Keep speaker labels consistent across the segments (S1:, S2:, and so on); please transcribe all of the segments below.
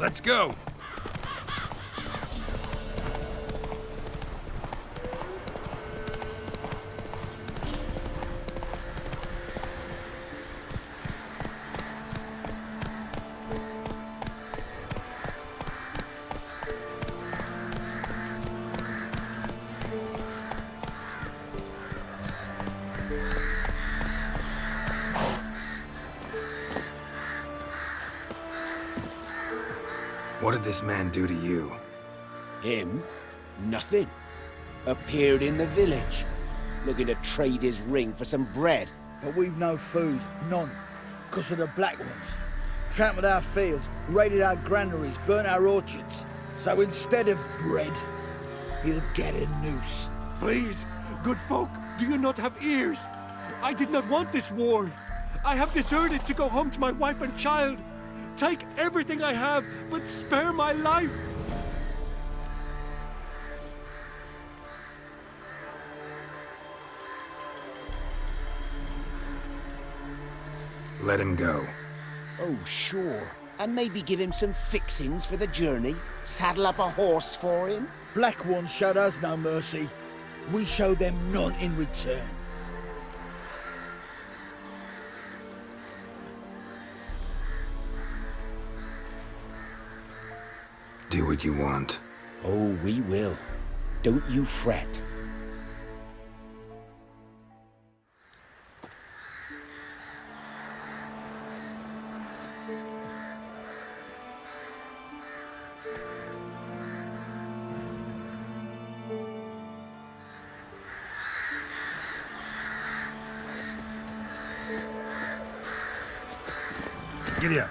S1: Let's go! What did this man do to you?
S2: Him? Nothing. Appeared in the village, looking to trade his ring for some bread.
S3: But we've no food, none, because of the black ones. Trampled our fields, raided our granaries, burnt our orchards. So instead of bread, he'll get a noose.
S4: Please, good folk, do you not have ears? I did not want this war. I have deserted to go home to my wife and child. Take everything I have, but spare my life.
S1: Let him go.
S2: Oh, sure. And maybe give him some fixings for the journey. Saddle up a horse for him.
S3: Black ones showed us no mercy. We show them none in return.
S1: Do what you want.
S2: Oh, we will. Don't you fret.
S1: Giddy up.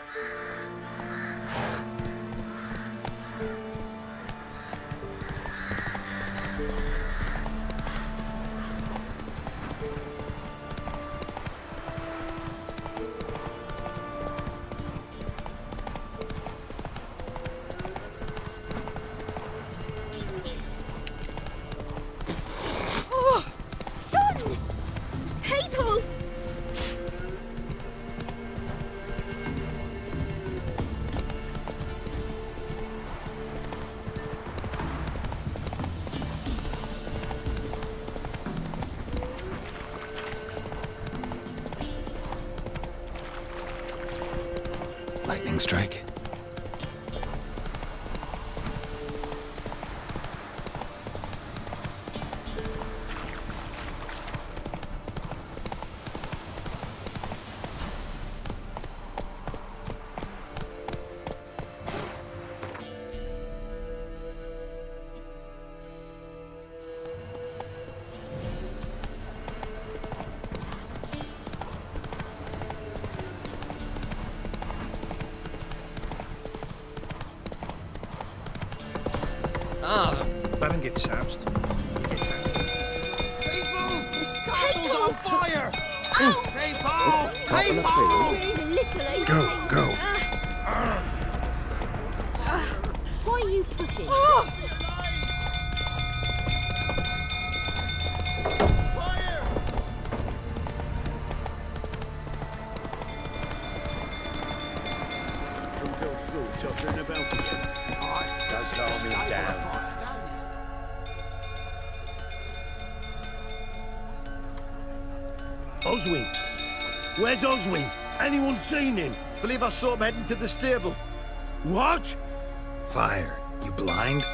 S1: Lightning strike. Let him get soused.
S4: Castle's on fire!
S1: Go, go.
S5: Why are you pushing?
S2: Tottering about again. Don't calm him down.
S6: Oswin! Where's Oswin? Anyone seen him?
S3: Believe I saw him heading to the stable.
S6: What?
S1: Fire. You blind?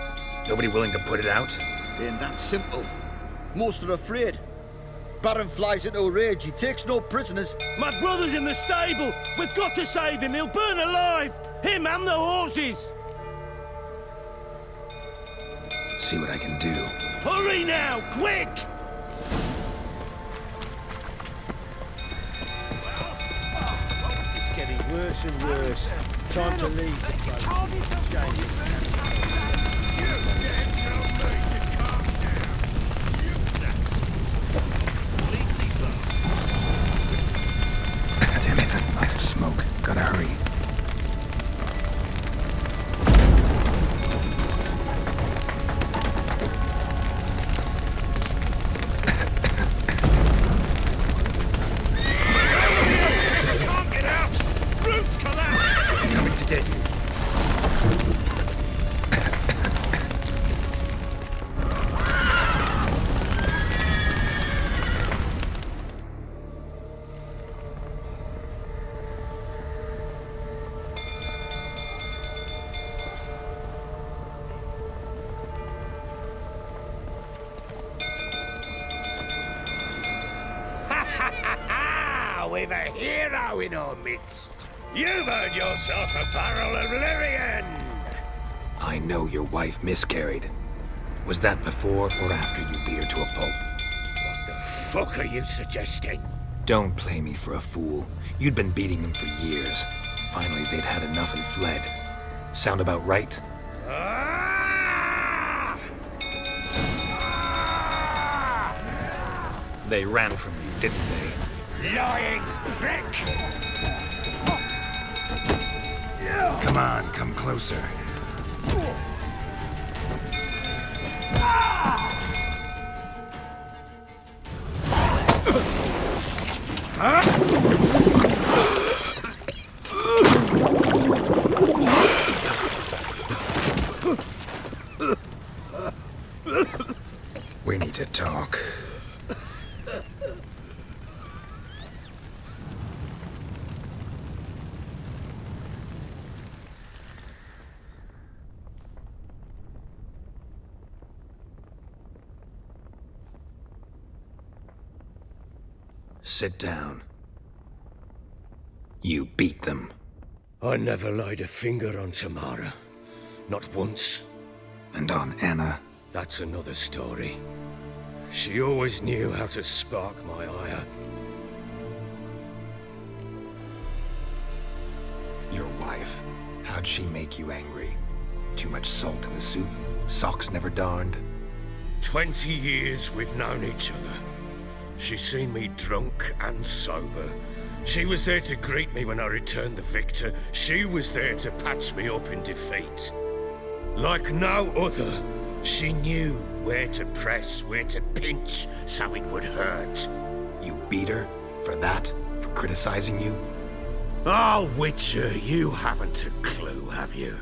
S1: Nobody willing to put it out?
S3: Ain't that simple. Most are afraid. Baron flies into a rage. He takes no prisoners.
S6: My brother's in the stable! We've got to save him! He'll burn alive! Him and the horses!
S1: See what I can do.
S6: Hurry now! Quick! It's getting worse and worse. Time to leave the place.
S1: Damn it, lots of smoke. Gotta hurry. Coming to get you.
S2: We've a hero in our midst. You've earned yourself a barrel of Lyrian.
S1: I know your wife miscarried. Was that before or after you beat her to a pulp?
S2: What the fuck are you suggesting?
S1: Don't play me for a fool. You'd been beating them for years. Finally, they'd had enough and fled. Sound about right?
S2: Ah!
S1: They ran from you, didn't they?
S2: Lying prick!
S1: Come on, come closer. We need to talk. Sit down. You beat them.
S2: I never laid a finger on Tamara. Not once.
S1: And on Anna.
S2: That's another story. She always knew how to spark my ire.
S1: Your wife. How'd she make you angry? Too much salt in the soup? Socks never darned?
S2: 20 years we've known each other. She's seen me drunk and sober. She was there to greet me when I returned the victor. She was there to patch me up in defeat. Like no other, she knew where to press, where to pinch, so it would hurt.
S1: You beat her? For that? For criticizing you?
S2: Oh, Witcher, you haven't a clue, have you?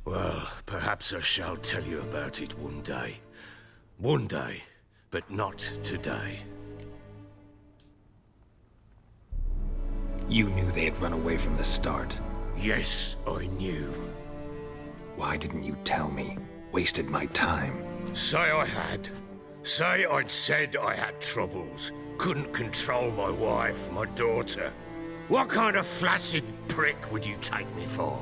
S2: Well, perhaps I shall tell you about it one day. One day, but not today.
S1: You knew they had run away from the start.
S2: Yes, I knew.
S1: Why didn't you tell me? Wasted my time.
S2: Say I had. Say I'd said I had troubles. Couldn't control my wife, my daughter. What kind of flaccid prick would you take me for?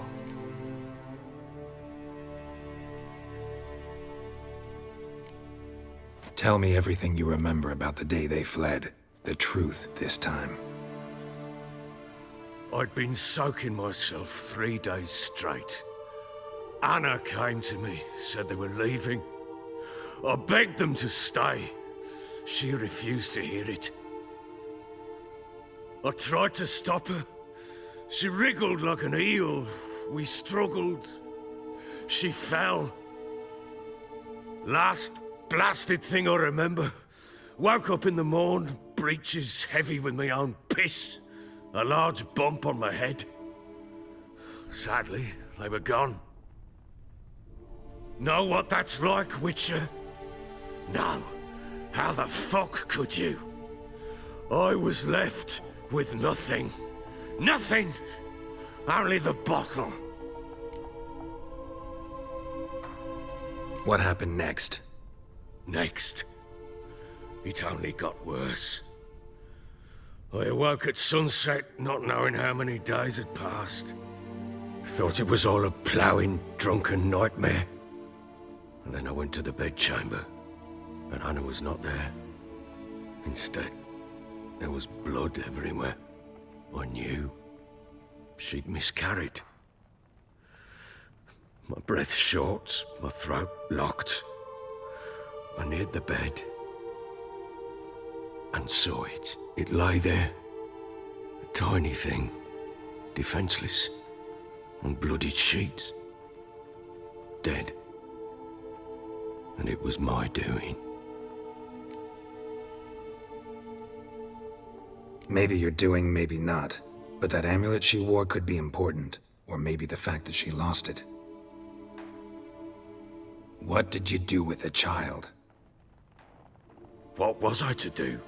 S1: Tell me everything you remember about the day they fled. The truth this time.
S2: I'd been soaking myself 3 days straight. Anna came to me, said they were leaving. I begged them to stay. She refused to hear it. I tried to stop her. She wriggled like an eel. We struggled. She fell. Last blasted thing I remember. Woke up in the morn, breeches heavy with my own piss. A large bump on my head. Sadly, they were gone. Know what that's like, Witcher? No. How the fuck could you? I was left with nothing. Nothing! Only the bottle.
S1: What happened next?
S2: Next. It only got worse. I awoke at sunset, not knowing how many days had passed. Thought it was all a ploughing, drunken nightmare. And then I went to the bedchamber, but Anna was not there. Instead, there was blood everywhere. I knew she'd miscarried. My breath short, my throat locked. I neared the bed and saw it. It lay there, a tiny thing, defenseless, on bloodied sheets, dead. And it was my doing.
S1: Maybe you're doing, maybe not. But that amulet she wore could be important. Or maybe the fact that she lost it. What did you do with the child?
S2: What was I to do?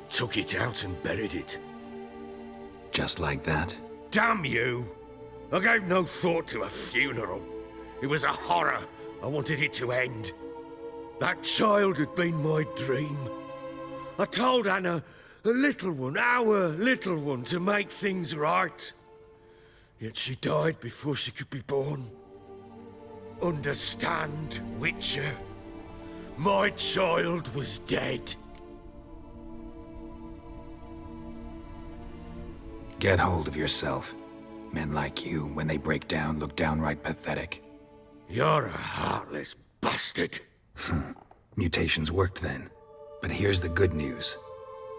S2: Took it out and buried it.
S1: Just like that?
S2: Damn you! I gave no thought to a funeral. It was a horror. I wanted it to end. That child had been my dream. I told Anna, a little one, our little one, to make things right. Yet she died before she could be born. Understand, Witcher? My child was dead.
S1: Get hold of yourself. Men like you, when they break down, look downright pathetic.
S2: You're a heartless bastard.
S1: Mutations worked then. But here's the good news.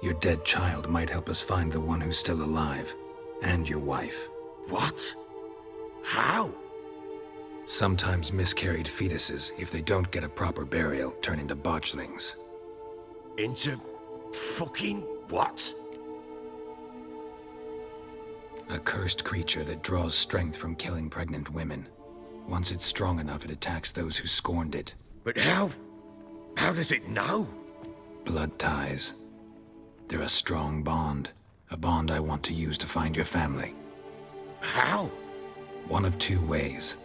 S1: Your dead child might help us find the one who's still alive. And your wife.
S2: What? How?
S1: Sometimes miscarried fetuses, if they don't get a proper burial, turn into botchlings.
S2: Into fucking what?
S1: A cursed creature that draws strength from killing pregnant women. Once it's strong enough, it attacks those who scorned it.
S2: But how? How does it know?
S1: Blood ties. They're a strong bond. A bond I want to use to find your family.
S2: How?
S1: One of two ways.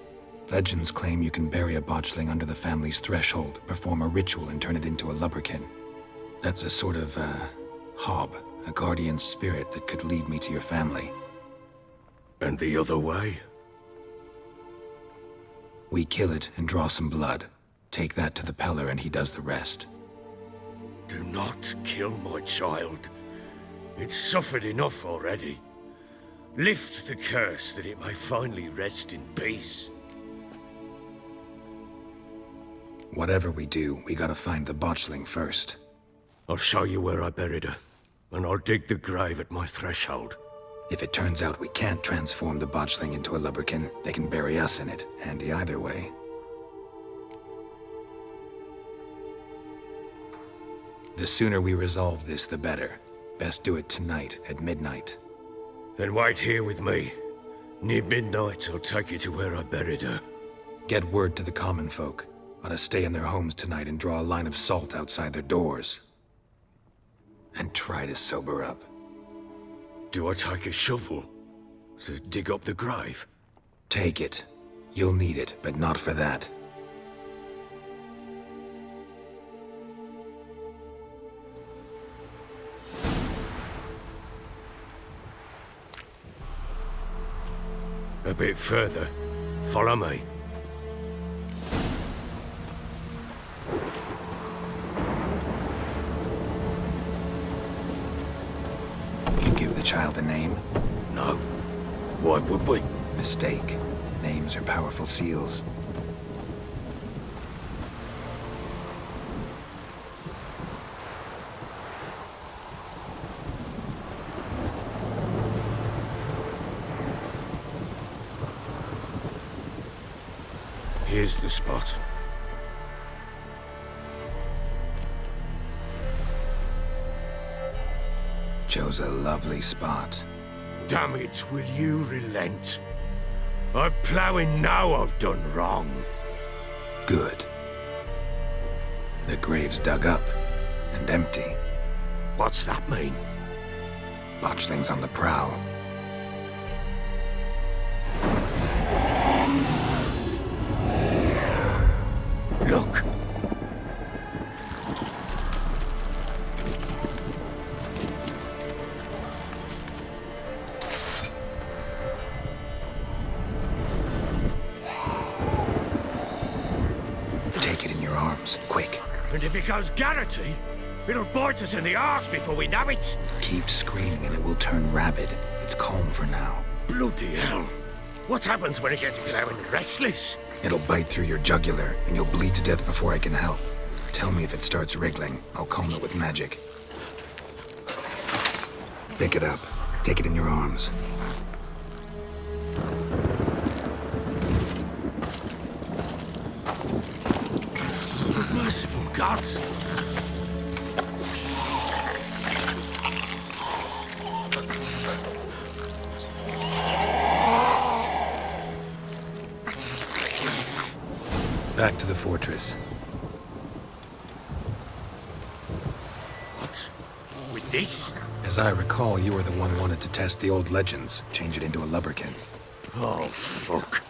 S1: Legends claim you can bury a botchling under the family's threshold, perform a ritual, and turn it into a lubberkin. That's a sort of, hob, a guardian spirit that could lead me to your family.
S2: And the other way?
S1: We kill it and draw some blood. Take that to the Peller and he does the rest.
S2: Do not kill my child. It's suffered enough already. Lift the curse that it may finally rest in peace.
S1: Whatever we do, we gotta find the botchling first.
S2: I'll show you where I buried her, and I'll dig the grave at my threshold.
S1: If it turns out we can't transform the botchling into a lubberkin, they can bury us in it. Handy either way. The sooner we resolve this, the better. Best do it tonight, at midnight.
S2: Then wait here with me. Near midnight, I'll take you to where I buried her.
S1: Get word to the common folk. Ought to stay in their homes tonight and draw a line of salt outside their doors. And try to sober up.
S2: Do I take a shovel to dig up the grave?
S1: Take it. You'll need it, but not for that.
S2: A bit further. Follow me.
S1: You give the child a name?
S2: No. Why would we?
S1: Mistake. Names are powerful seals.
S2: Here's the spot.
S1: Chose a lovely spot.
S2: Damn it, will you relent? I'm ploughing now I've done wrong.
S1: Good. The grave's dug up and empty.
S2: What's that mean?
S1: Botchling's on the prowl.
S2: Look!
S1: Take it in your arms, quick.
S2: And if it goes Garrity, it'll bite us in the arse before we know it.
S1: Keep screaming and it will turn rabid. It's calm for now.
S2: Bloody hell. What happens when it gets ploughing restless?
S1: It'll bite through your jugular, and you'll bleed to death before I can help. Tell me if it starts wriggling. I'll calm it with magic. Pick it up. Take it in your arms.
S2: Merciful gods!
S1: Back to the fortress.
S2: What? With this?
S1: As I recall, you were the one wanted to test the old legends, change it into a lubberkin.
S2: Oh, fuck.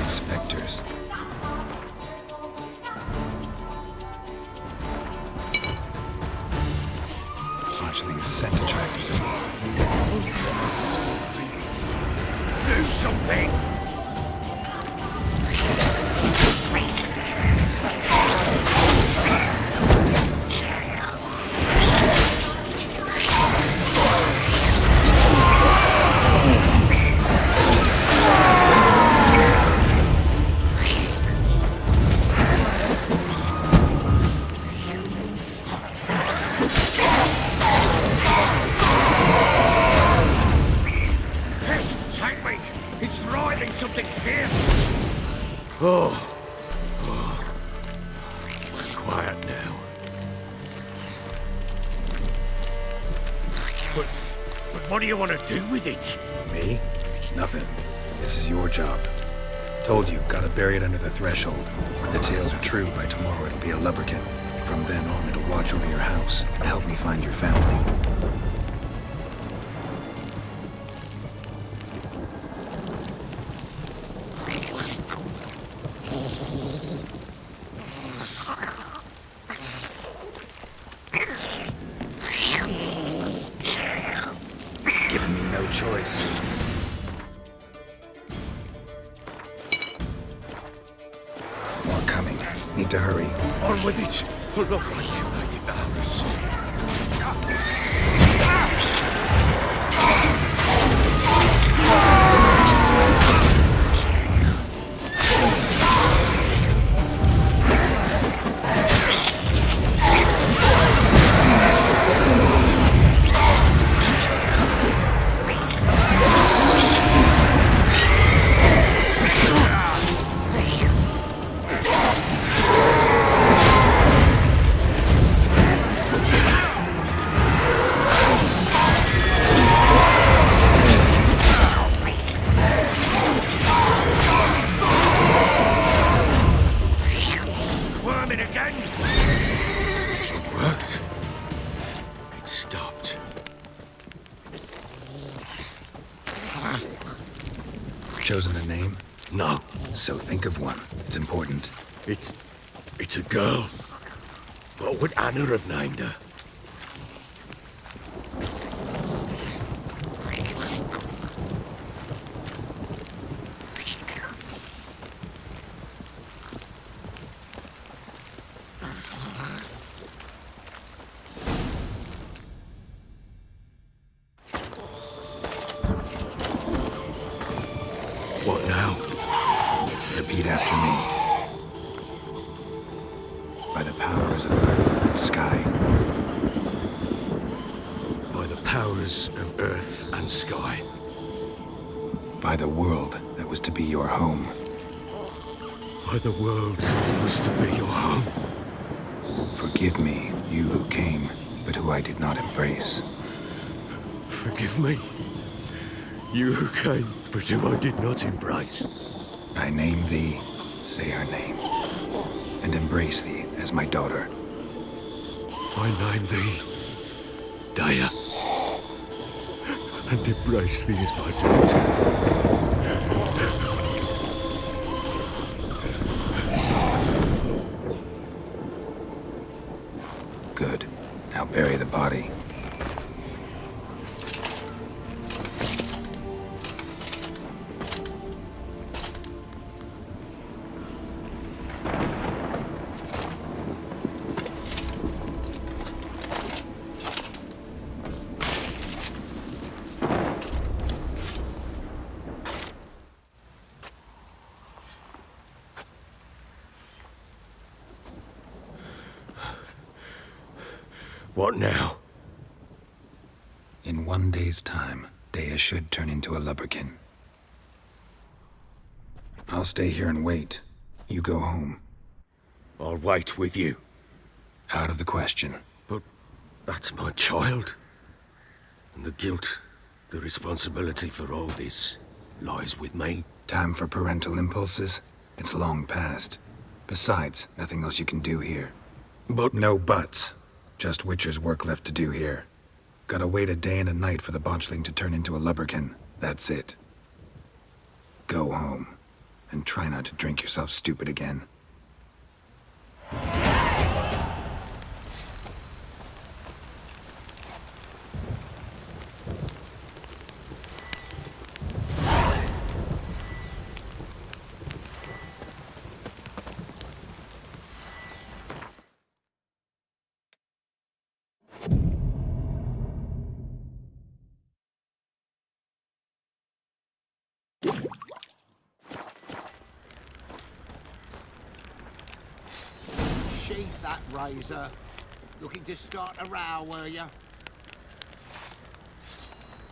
S1: Spectres. Botchling's scent attracted them.
S2: Do something! It's writhing something fierce! Oh. Quiet now. But what do you want to do with it?
S1: Me? Nothing. This is your job. Told you, gotta bury it under the threshold. If the tales are true, by tomorrow it'll be a lubberkin. From then on, it'll watch over your house and help me find your family. Giving me no choice. More coming. Need to hurry.
S2: On with it! Or not wait till they devour us.
S1: Chosen a name?
S2: No.
S1: So think of one. It's important.
S2: It's a girl. What would Anna have named her? What now?
S1: Repeat after me. By the powers of earth and sky.
S2: By the powers of earth and sky.
S1: By the world that was to be your home.
S2: By the world that was to be your home.
S1: Forgive me, you who came, but who I did not embrace.
S2: Forgive me. You who came, but who I did not embrace.
S1: I name thee, say her name, and embrace thee as my daughter.
S2: I name thee, Daya, and embrace thee as my daughter.
S1: Good. Now bury the body.
S2: What now?
S1: In 1 day's time, Dea should turn into a lubberkin. I'll stay here and wait. You go home.
S2: I'll wait with you.
S1: Out of the question.
S2: But that's my child. And the guilt, the responsibility for all this lies with me.
S1: Time for parental impulses? It's long past. Besides, nothing else you can do here.
S2: But
S1: No buts. Just Witcher's work left to do here. Gotta wait a day and a night for the botchling to turn into a lubberkin. That's it. Go home. And try not to drink yourself stupid again.
S7: Sheath that razor. Looking to start a row, were you?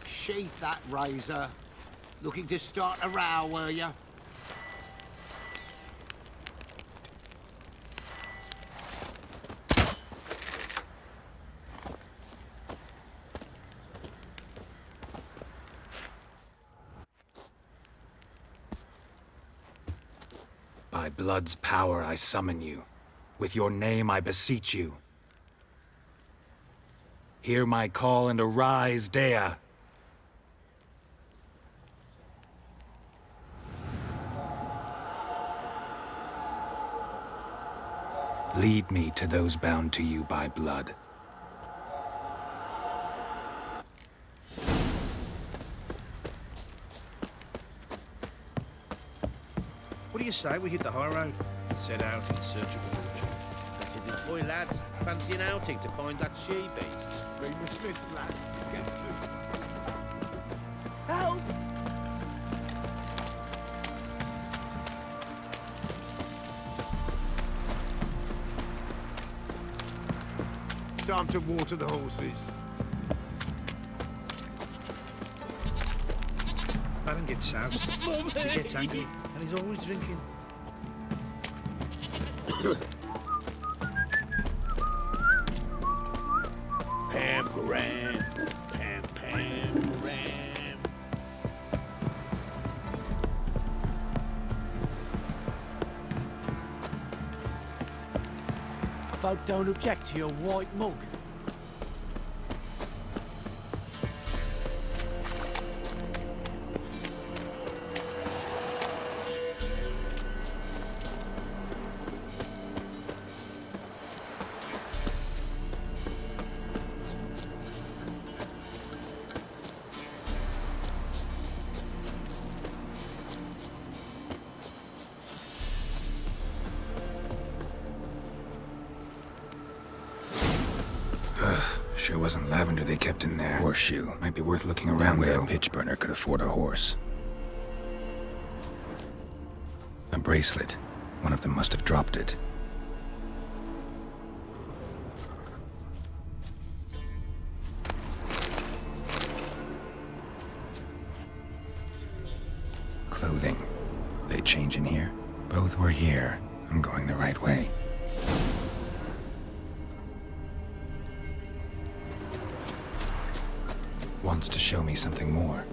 S7: Sheath that razor. Looking to start a row, were you?
S1: By blood's power I summon you. With your name I beseech you. Hear my call and arise, Dea. Lead me to those bound to you by blood.
S6: What do you say we hit the high road? Set out in search of a fortune.
S8: Better this. Oi, lads, fancy an outing to find that she-beast?
S7: Bring the Smiths, lads. Get to.
S8: Help!
S7: Time to water the horses.
S6: Baron gets south. He gets angry, and he's always drinking.
S7: Pam-param. Pam-pam-param.
S9: Folk don't object to your white mug.
S1: Sure wasn't lavender they kept in there. Horseshoe. Might be worth looking around though. A pitch burner could afford a horse. A bracelet. One of them must have dropped it. Clothing. They change in here? Both were here. I'm going the right way. Wants to show me something more.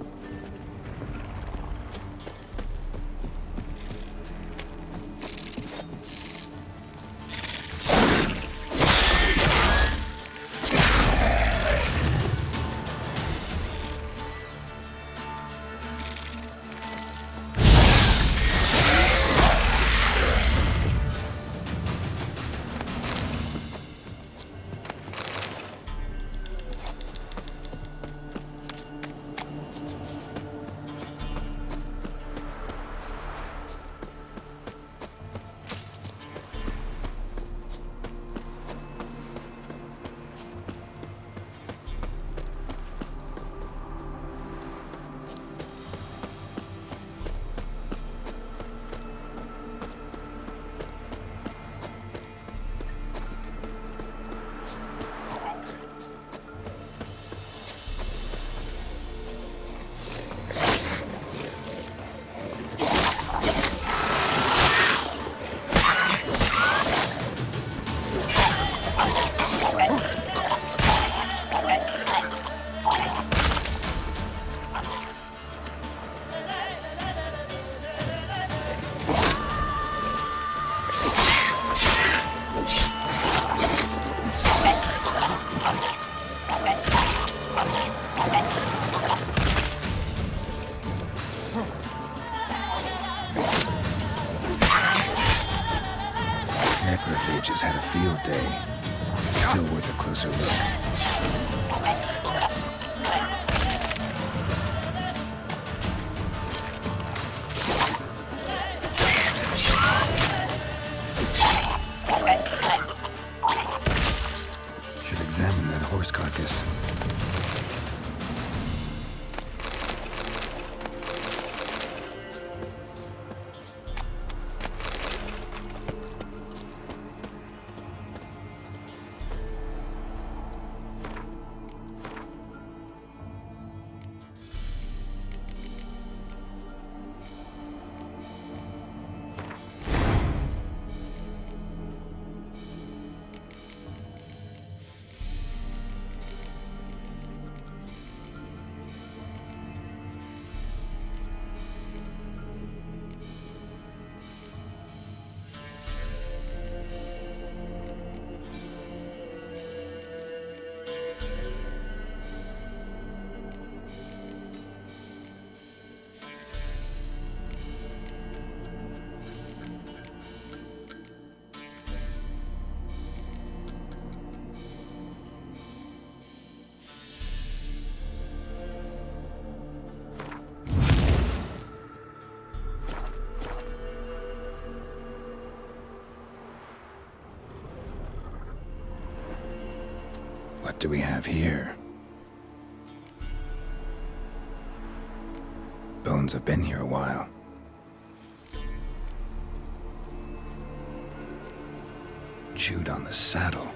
S1: slow day. Still worth a closer look. Should examine that horse carcass. What do we have here? Bones have been here a while. Chewed on the saddle.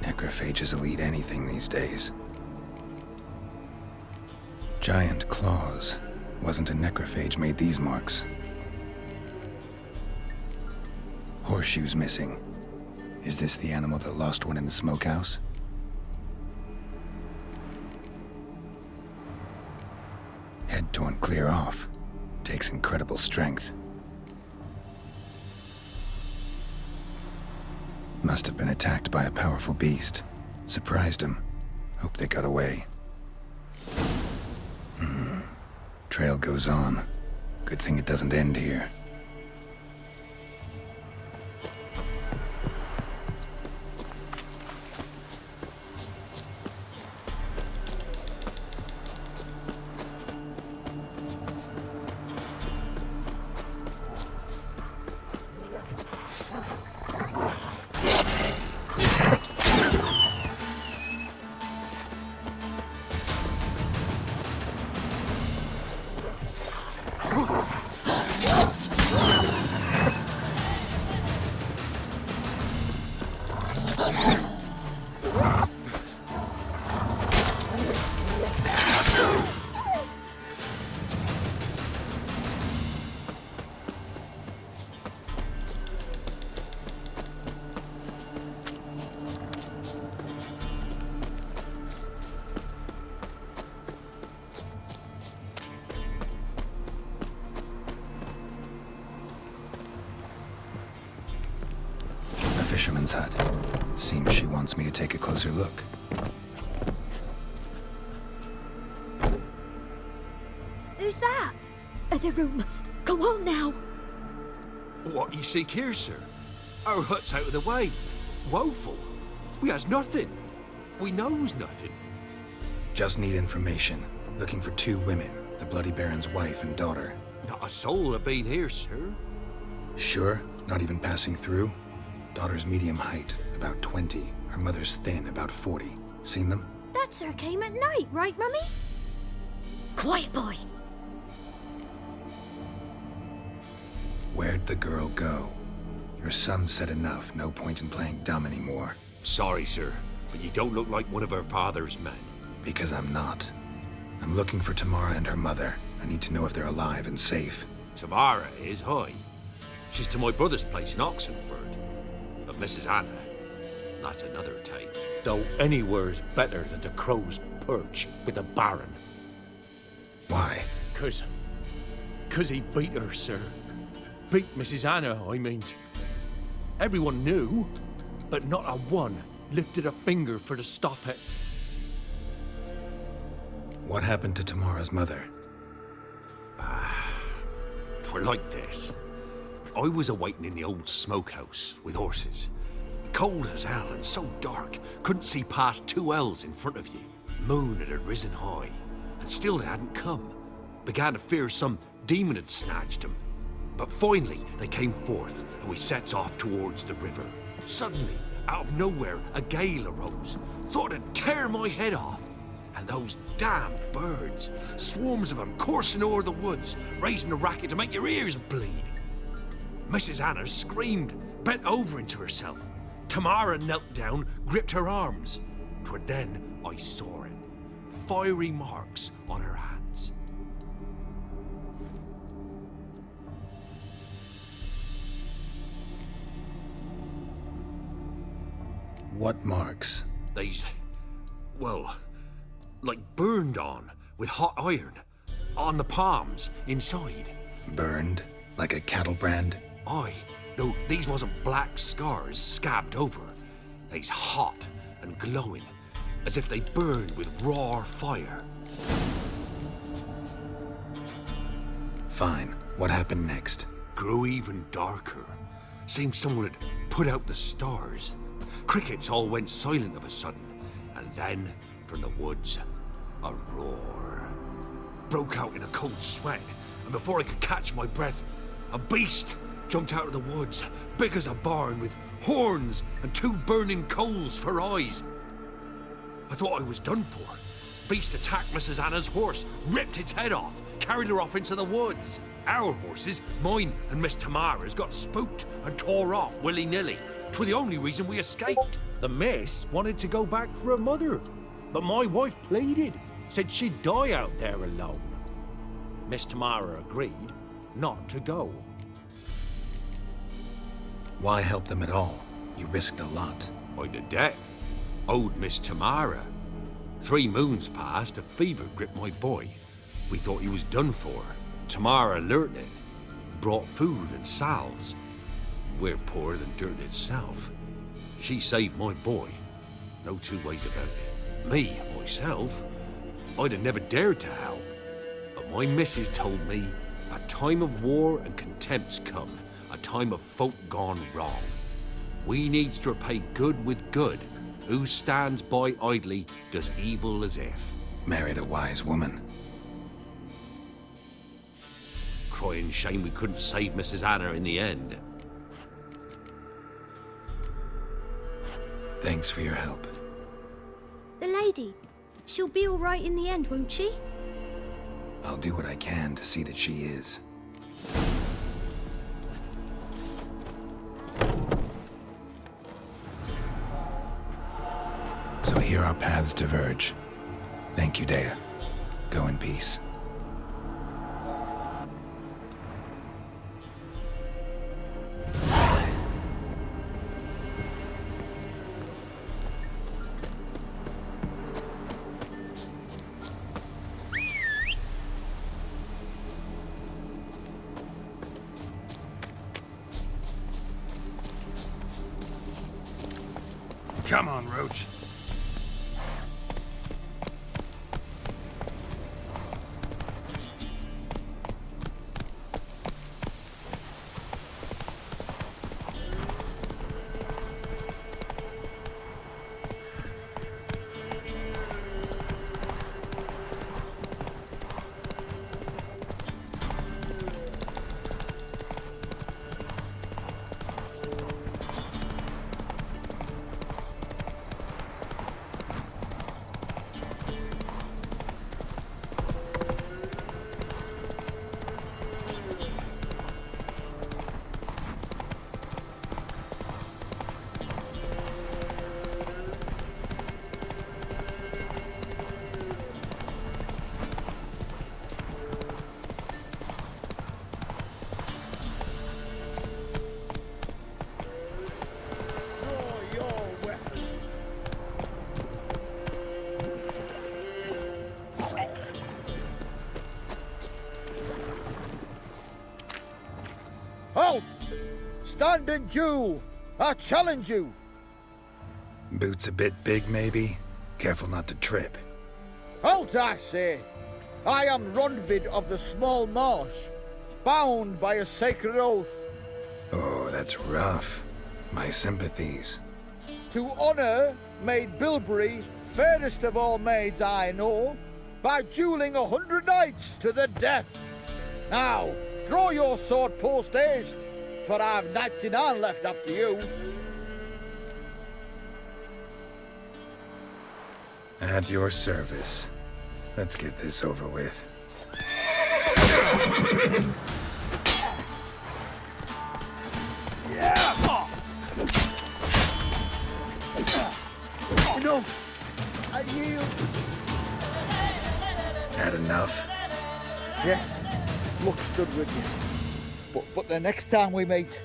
S1: Necrophages will eat anything these days. Giant claws. Wasn't a necrophage made these marks. Horseshoes missing. Is this the animal that lost one in the smokehouse? Head torn clear off. Takes incredible strength. Must have been attacked by a powerful beast. Surprised him. Hope they got away. Trail goes on. Good thing it doesn't end here. Fisherman's hut. Seems she wants me to take a closer look.
S5: Who's that? The room. Go on now.
S4: What you seek here, sir? Our hut's out of the way. Woeful. We has nothing. We knows nothing.
S1: Just need information. Looking for 2 women. The Bloody Baron's wife and daughter.
S4: Not a soul have been here, sir.
S1: Sure? Not even passing through? Daughter's medium height, about 20. Her mother's thin, about 40. Seen them?
S5: That sir came at night, right, Mummy? Quiet, boy.
S1: Where'd the girl go? Your son said enough. No point in playing dumb anymore.
S4: Sorry, sir, but you don't look like one of her father's men.
S1: Because I'm not. I'm looking for Tamara and her mother. I need to know if they're alive and safe.
S4: Tamara is, hi. She's to my brother's place in Oxenford. But Mrs. Anna, that's another tale. Though anywhere's better than the Crow's Perch with a Baron.
S1: Why?
S4: Cause he beat her, sir. Beat Mrs. Anna, I mean. Everyone knew, but not a one lifted a finger for to stop it.
S1: What happened to Tamara's mother?
S4: 'Twere like this. I was awaiting in the old smokehouse with horses.
S10: cold as hell and so dark, couldn't see past 2 ells in front of you. Moon had risen high, and still they hadn't come. Began to fear some demon had snatched them. But finally, they came forth, and we sets off towards the river. Suddenly, out of nowhere, a gale arose. Thought it'd tear my head off. And those damn birds, swarms of them coursing o'er the woods, raising a racket to make your ears bleed. Mrs. Anna screamed, bent over into herself. Tamara knelt down, gripped her arms. 'Twere then I saw it. Fiery marks on her hands.
S1: What marks?
S10: These, well, like burned on with hot iron. On the palms, inside.
S1: Burned? Like a cattle brand?
S10: Aye, though these wasn't black scars scabbed over. They's hot and glowing, as if they burned with raw fire.
S1: Fine. What happened next?
S10: Grew even darker. Seemed someone had put out the stars. Crickets all went silent of a sudden, and then, from the woods, a roar. Broke out in a cold sweat, and before I could catch my breath, a beast jumped out of the woods, big as a barn, with horns and 2 burning coals for eyes. I thought I was done for. Beast attacked Mrs. Anna's horse, ripped its head off, carried her off into the woods. Our horses, mine and Miss Tamara's, got spooked and tore off willy-nilly. 'Twere the only reason we escaped.
S6: The miss wanted to go back for her mother, but my wife pleaded, said she'd die out there alone. Miss Tamara agreed not to go.
S1: Why help them at all? You risked a lot.
S10: I'd a debt. Owed Miss Tamara. 3 moons passed, a fever gripped my boy. We thought he was done for. Tamara learnt it. Brought food and salves. We're poorer than dirt itself. She saved my boy. No 2 ways about it. Me, myself, I'd have never dared to help. But my missus told me a time of war and contempt's come. A time of folk gone wrong. We needs to repay good with good. Who stands by idly does evil as if.
S1: Married a wise woman.
S10: Crying shame we couldn't save Mrs. Anna in the end.
S1: Thanks for your help.
S5: The lady. She'll be all right in the end, won't she?
S1: I'll do what I can to see that she is. So here our paths diverge. Thank you, Dea. Go in peace.
S2: Come on, Roach.
S3: Halt! Stand and Jew! I challenge you!
S1: Boots a bit big, maybe? Careful not to trip.
S3: Halt, I say! I am Ronvid of the Small Marsh, bound by a sacred oath.
S1: Oh, that's rough. My sympathies.
S3: to honour Maid Bilberry, fairest of all maids I know, by duelling 100 knights to the death. Now, draw your sword post haste, for I've 99 left after you.
S1: At your service. Let's get this over with.
S3: No, I yield.
S1: Had enough?
S3: Yes, luck stood with you. But the next time we meet...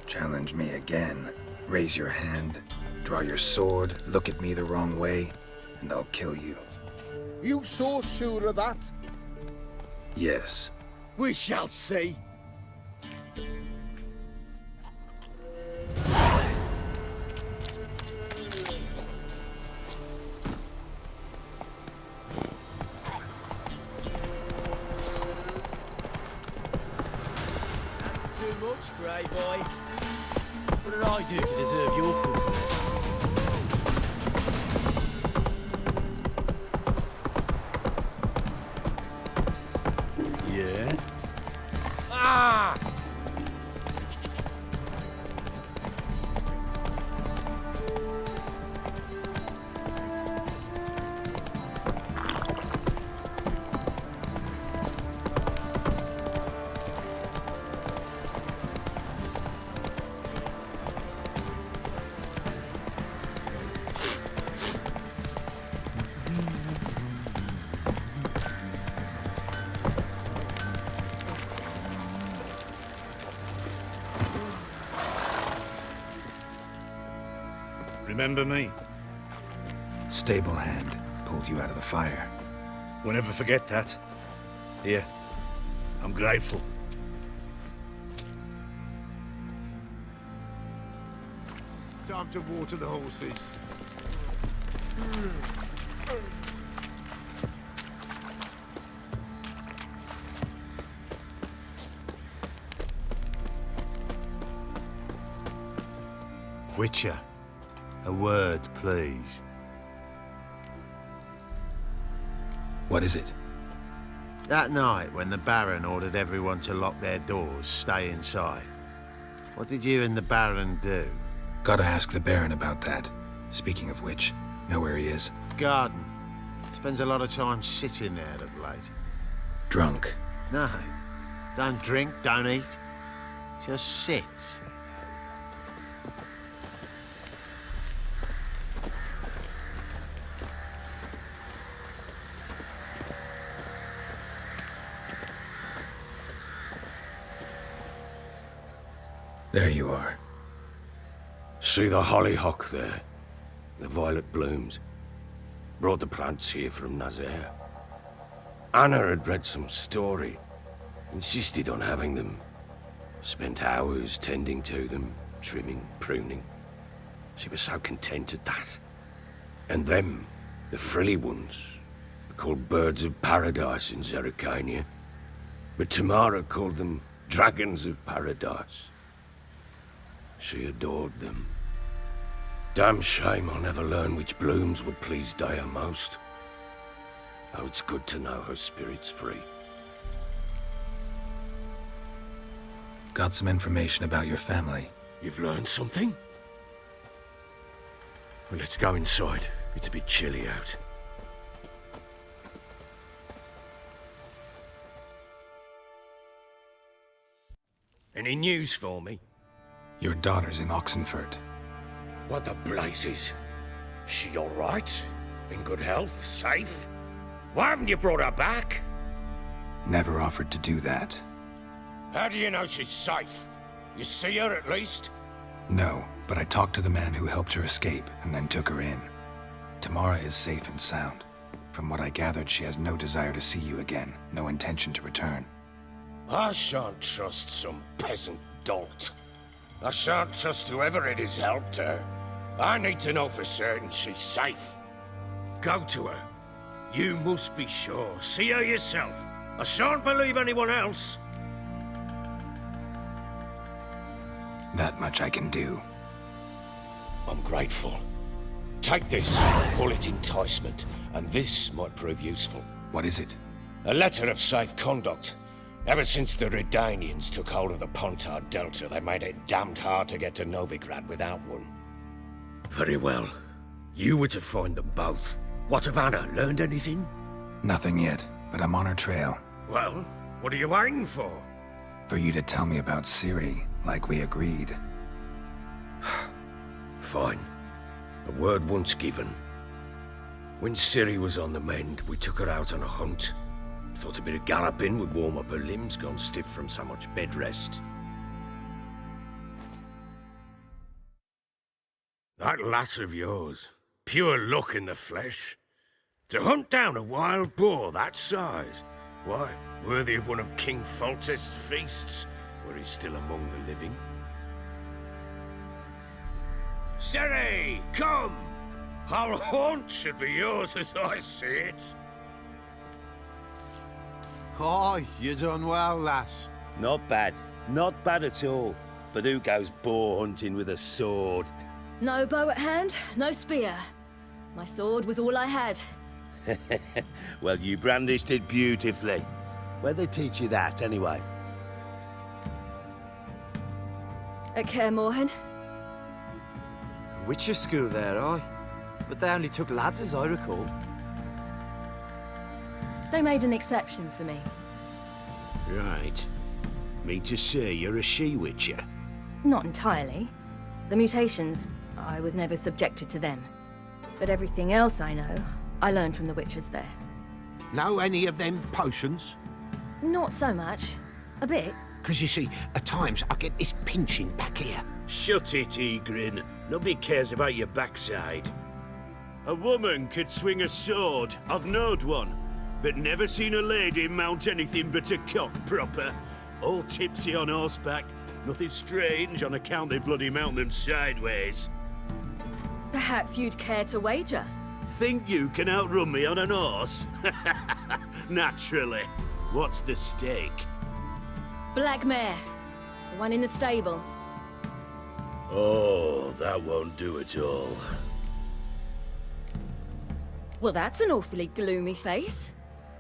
S1: Challenge me again. Raise your hand, draw your sword, look at me the wrong way, and I'll kill you.
S3: You so sure of that?
S1: Yes.
S3: We shall see.
S9: Too much, Grey Boy. What did I do to deserve your company?
S3: Yeah?
S9: Ah!
S11: Remember me?
S1: Stable hand pulled you out of the fire.
S11: We'll never forget that. Here, I'm grateful.
S7: Time to water the horses.
S12: Witcher, a word, please.
S1: What is it?
S12: That night when the Baron ordered everyone to lock their doors, stay inside, what did you and the Baron do?
S1: Gotta ask the Baron about that. Speaking of which, know where he is?
S12: Garden. Spends a lot of time sitting there of late.
S1: Drunk.
S12: No, don't drink, don't eat. Just sit.
S1: There you are.
S2: See the hollyhock there? The violet blooms. Brought the plants here from Nazaire. Anna had read some story. Insisted on having them. Spent hours tending to them, trimming, pruning. She was so content at that. And them, the frilly ones, called birds of paradise in Zerrikania. But Tamara called them dragons of paradise. She adored them. Damn shame I'll never learn which blooms would please Daya most. Though it's good to know her spirit's free.
S1: Got some information about your family.
S2: You've learned something? Well, let's go inside. It's a bit chilly out. Any news for me?
S1: Your daughter's in Oxenfurt.
S2: What the blazes? She all right? In good health? Safe? Why haven't you brought her back?
S1: Never offered to do that.
S2: How do you know she's safe? You see her at least?
S1: No, but I talked to the man who helped her escape and then took her in. Tamara is safe and sound. From what I gathered, she has no desire to see you again, no intention to return.
S2: I shan't trust some peasant dolt. I shan't trust whoever it is helped her. I need to know for certain she's safe. Go to her. You must be sure. See her yourself. I shan't believe anyone else.
S1: That much I can do.
S2: I'm grateful. Take this, call it enticement, and this might prove useful.
S1: What is it?
S2: A letter of safe conduct. Ever since the Redanians took hold of the Pontard Delta, they made it damned hard to get to Novigrad without one. Very well. You were to find them both. What of Anna? Learned anything?
S1: Nothing yet, but I'm on her trail.
S2: Well, what are you waiting for?
S1: For you to tell me about Ciri, like we agreed.
S2: Fine. A word once given. When Ciri was on the mend, we took her out on a hunt. Thought a bit of galloping would warm up her limbs, gone stiff from so much bed rest. That lass of yours, pure luck in the flesh. To hunt down a wild boar that size, why, worthy of one of King Foltest's feasts, where he's still among the living. Ciri, come! Our haunt should be yours as I see it.
S12: Oh, you done well, lass.
S9: Not bad. Not bad at all. But who goes boar hunting with a sword?
S13: No bow at hand, no spear. My sword was all I had.
S9: Well, you brandished it beautifully. Where'd they teach you that, anyway?
S13: At Kaer Morhen.
S14: Witcher school there, aye. But they only took lads, as I recall.
S13: They made an exception for me.
S10: Right. Mean to say you're a she-witcher?
S13: Not entirely. The mutations, I was never subjected to them. But everything else I know, I learned from the witches there.
S7: Know any of them potions?
S13: Not so much. A bit.
S7: Because you see, at times I get this pinching back here.
S10: Shut it, Egrin. Nobody cares about your backside. A woman could swing a sword. I've knowed one. But never seen a lady mount anything but a cock proper. All tipsy on horseback. Nothing strange on account they bloody mount them sideways.
S13: Perhaps you'd care to wager?
S10: Think you can outrun me on an horse? Naturally. What's the stake?
S13: Black mare. The one in the stable.
S10: Oh, that won't do at all.
S13: Well, that's an awfully gloomy face.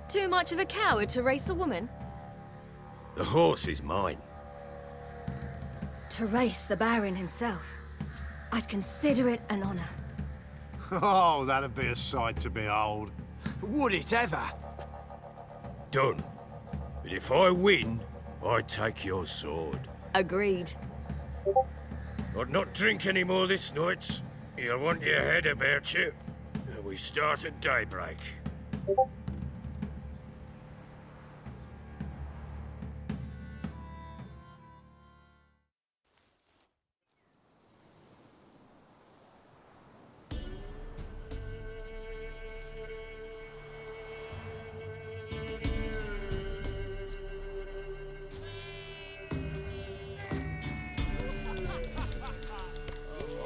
S13: Too much of a coward to race a woman?
S2: The horse is mine.
S13: To race the Baron himself. I'd consider it an honor.
S12: Oh, that'd be a sight to behold.
S14: Would it ever?
S2: Done. But if I win, I take your sword.
S13: Agreed.
S2: I'd not drink any more this night. You'll want your head about you. We start at daybreak.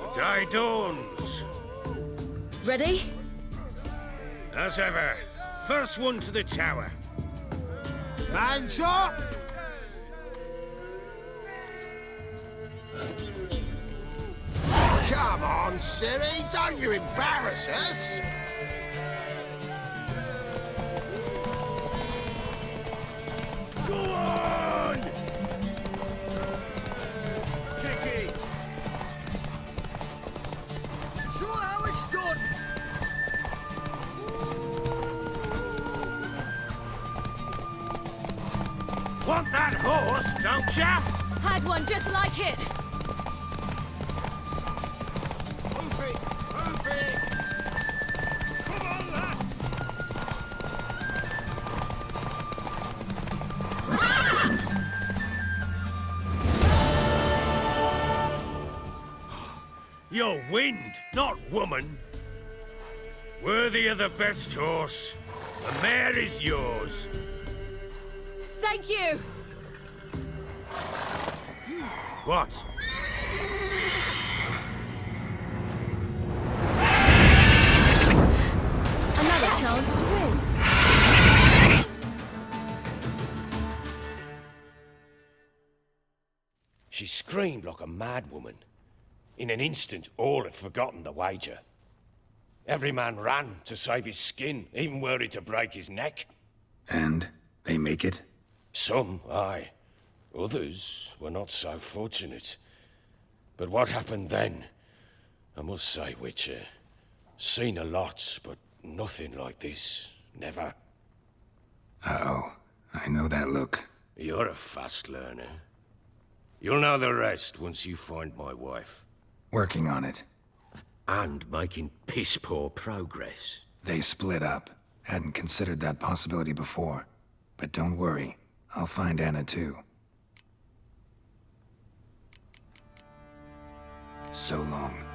S2: The day dawns.
S13: Ready?
S2: As ever, first one to the tower.
S12: Man chop!
S7: Come on, Ciri, don't you embarrass us!
S2: Go on!
S10: Kick it!
S3: Show how it's done!
S2: Want that horse, don't ya?
S13: Had one just like it.
S2: Move it! Move it! Come on, lass! You're wind, not woman. Worthy of the best horse. The mare is yours.
S13: Thank you.
S2: What?
S13: Another chance to win.
S2: She's screamed like a madwoman. In an instant, all had forgotten the wager. Every man ran to save his skin, even were it to break his neck.
S1: And they make it?
S2: Some, aye. Others were not so fortunate. But what happened then? I must say, Witcher, seen a lot, but nothing like this. Never.
S1: Uh-oh. I know that look.
S2: You're a fast learner. You'll know the rest once you find my wife.
S1: Working on it.
S2: And making piss-poor progress.
S1: They split up. Hadn't considered that possibility before. But don't worry. I'll find Anna too. So long.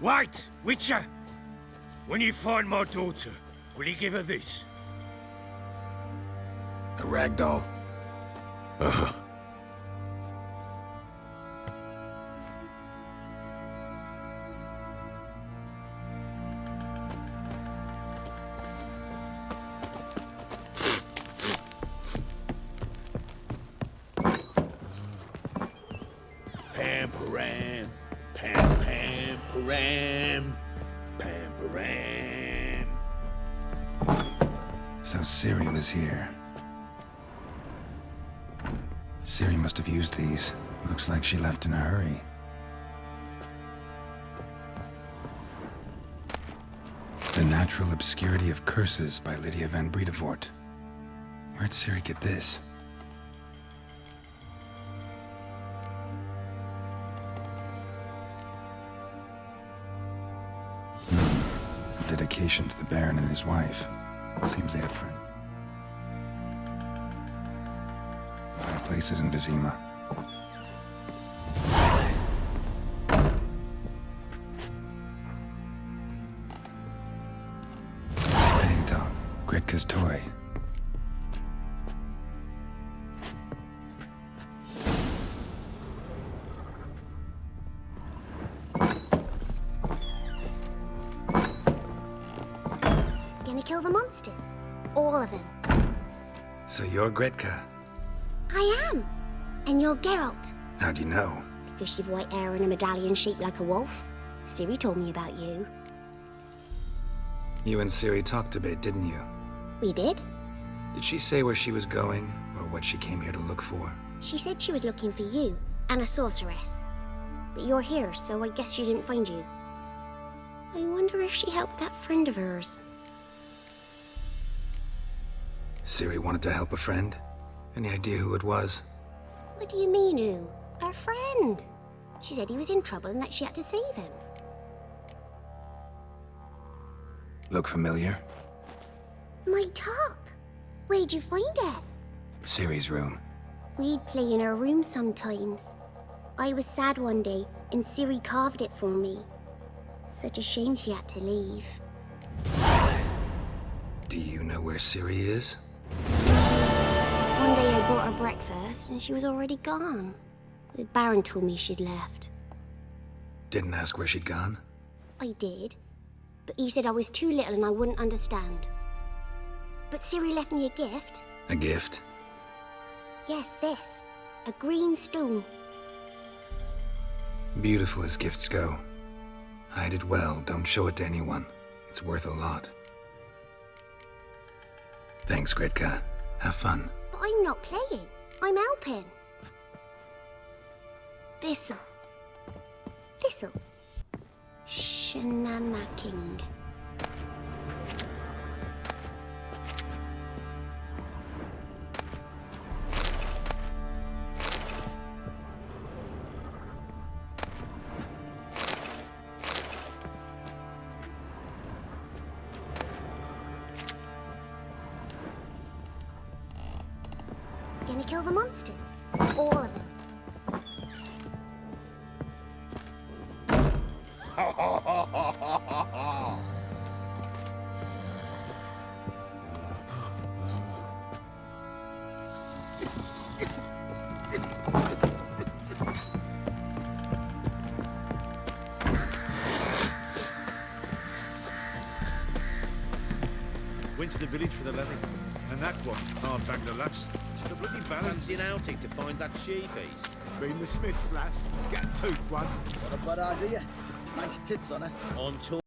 S2: Wait, Witcher! When you find my daughter, will you give her this?
S1: A rag doll?
S2: Uh-huh.
S7: Pam-param, pam-pam-param, pam-param.
S1: So Ciri was here. Ciri must have used these. Looks like she left in a hurry. The Natural Obscurity of Curses by Lydia van Bredevoort. Where'd Ciri get this? A dedication to the Baron and his wife. Seems they have friends. Places in Vizima. Spinning top. Gretka's toy.
S15: Gonna kill the monsters? All of them.
S1: So you're Gretka?
S15: I am. And you're Geralt.
S1: How do you know?
S15: Because you've white hair and a medallion shaped like a wolf. Ciri told me about you.
S1: You and Ciri talked a bit, didn't you?
S15: We did?
S1: Did she say where she was going, or what she came here to look for?
S15: She said she was looking for you, and a sorceress. But you're here, so I guess she didn't find you. I wonder if she helped that friend of hers.
S1: Ciri wanted to help a friend? Any idea who it was?
S15: What do you mean, who? Our friend. She said he was in trouble and that she had to save him.
S1: Look familiar?
S15: My top. Where'd you find it?
S1: Ciri's room.
S15: We'd play in her room sometimes. I was sad one day, and Ciri carved it for me. Such a shame she had to leave.
S1: Do you know where Ciri is?
S15: One day I brought her breakfast, and she was already gone. The Baron told me she'd left.
S1: Didn't ask where she'd gone?
S15: I did, but he said I was too little and I wouldn't understand. But Ciri left me a gift.
S1: A gift?
S15: Yes, this. A green stone.
S1: Beautiful as gifts go. Hide it well, don't show it to anyone. It's worth a lot. Thanks, Gretka. Have fun.
S15: But I'm not playing. I'm helping. Thistle. Thistle. Shenanacking. Gonna kill the monsters? All of them.
S11: Went to the village for the levy, and that one hard back the lass. The bloody balance.
S8: Fancy an outing to find that she-beast?
S7: Been the Smiths, lass. Get a tooth one.
S3: What a bad idea. Nice tits on her.
S8: On tour.